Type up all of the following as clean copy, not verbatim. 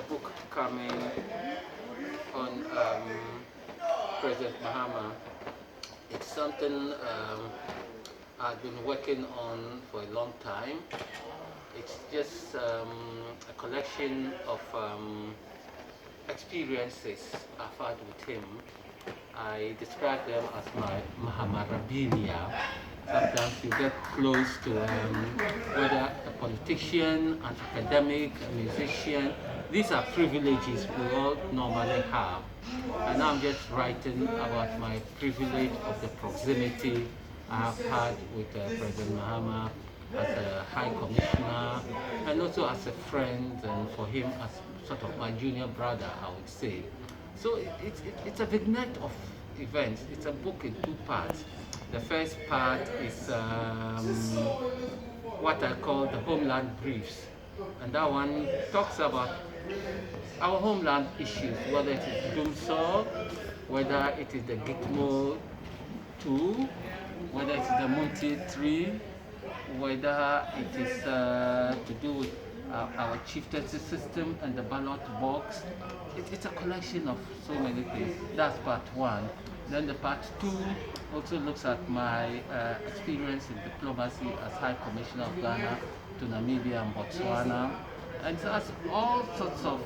book coming on President Mahama. It's something I've been working on for a long time. It's just a collection of experiences I've had with him. I describe them as my Mahamarabilia. Sometimes you get close to whether a politician, an academic, a musician. These are privileges we all normally have. And I'm just writing about my privilege of the proximity I have had with President Mahama as a High Commissioner, and also as a friend, and for him as sort of my junior brother, I would say. So it's a vignette of events. It's a book in two parts. The first part is what I call the Homeland Briefs, and that one talks about our homeland issues, whether it is Dumsor, whether it is the Gitmo 2, whether it is the Munti 3, whether it is to do with our chieftaincy system and the ballot box. It's a collection of so many things. That's part one. Then the part two also looks at my experience in diplomacy as High Commissioner of Ghana to Namibia and Botswana. And so that's all sorts of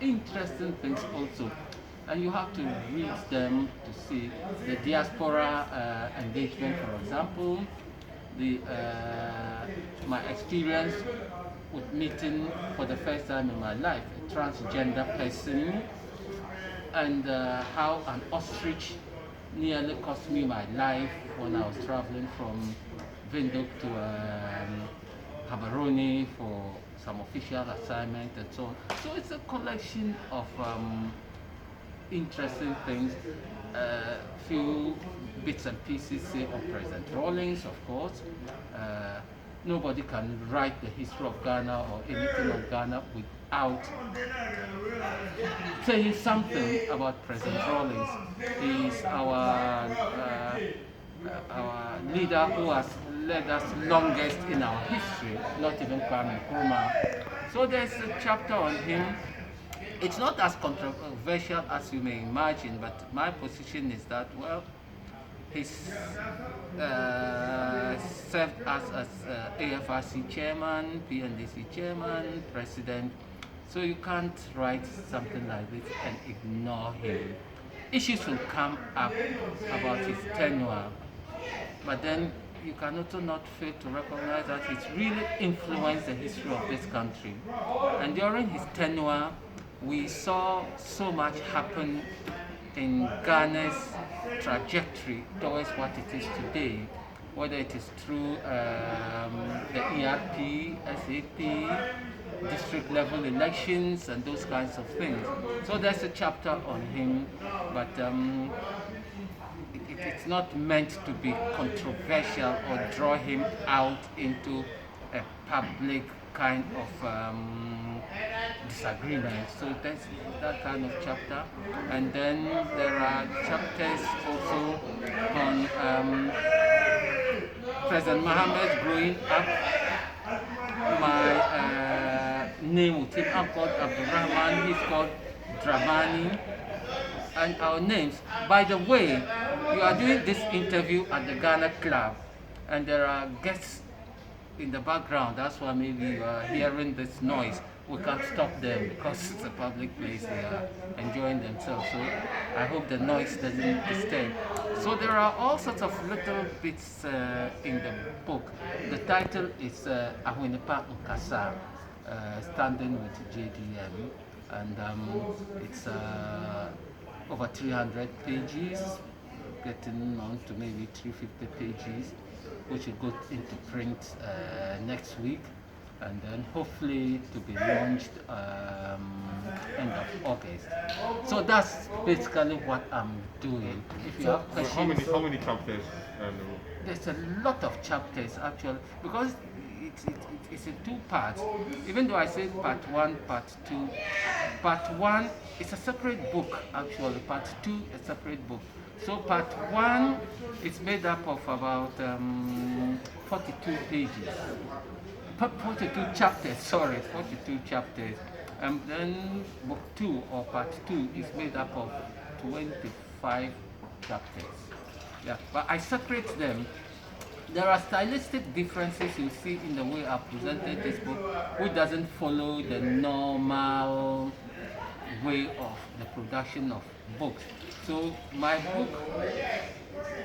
interesting things also. And you have to read them to see the diaspora engagement, for example, my experience with meeting for the first time in my life a transgender person, and how an ostrich nearly cost me my life when I was traveling from Windhoek to Gaborone for some official assignment and so on. So it's a collection of interesting things, few bits and pieces, say, on President Rawlings, of course. Nobody can write the history of Ghana or anything of Ghana without saying something about President Rawlings. He is our leader who has led us longest in our history, not even Kwame Nkrumah. So there's a chapter on him. It's not as controversial as you may imagine, but my position is that, well, he's served us as AFRC chairman, PNDC chairman, president, so you can't write something like this and ignore him. Issues will come up about his tenure, but then you can also not fail to recognize that he's really influenced the history of this country. And during his tenure, we saw so much happen in Ghana's trajectory towards what it is today, whether it is through the ERP, SAP, district level elections, and those kinds of things. So there's a chapter on him, but it's not meant to be controversial or draw him out into a public kind of disagreement. So that's that kind of chapter. And then there are chapters also on President Mahama's growing up. My name with him, I'm called Abdurrahman, he's called Dramani, and our names. By the way, you are doing this interview at the Ghana Club, and there are guests in the background. That's why maybe you are hearing this noise. We can't stop them because it's a public place. They are enjoying themselves. So I hope the noise doesn't disturb. So there are all sorts of little bits in the book. The title is Ahwenepa Nkasa, Standing with JDM. And it's over 300 pages, getting on to maybe 350 pages, which will go into print next week, and then hopefully to be launched end of August. So that's basically what I'm doing. If you have questions, how many chapters? There's a lot of chapters actually, because it's in two parts. Even though I say part one, part two, part one is a separate book actually. Part two is a separate book. So part one is made up of about 42 pages. 42 chapters, sorry, 42 chapters. And then book 2 or part 2 is made up of 25 chapters. Yeah, but I separate them. There are stylistic differences you see in the way I presented this book, which doesn't follow the normal way of the production of books. So my book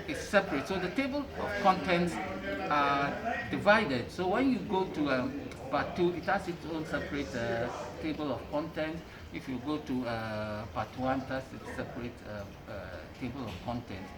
is separate. So the table of contents are divided. So when you go to part 2, it has its own separate table of contents. If you go to part 1, it has its separate table of contents.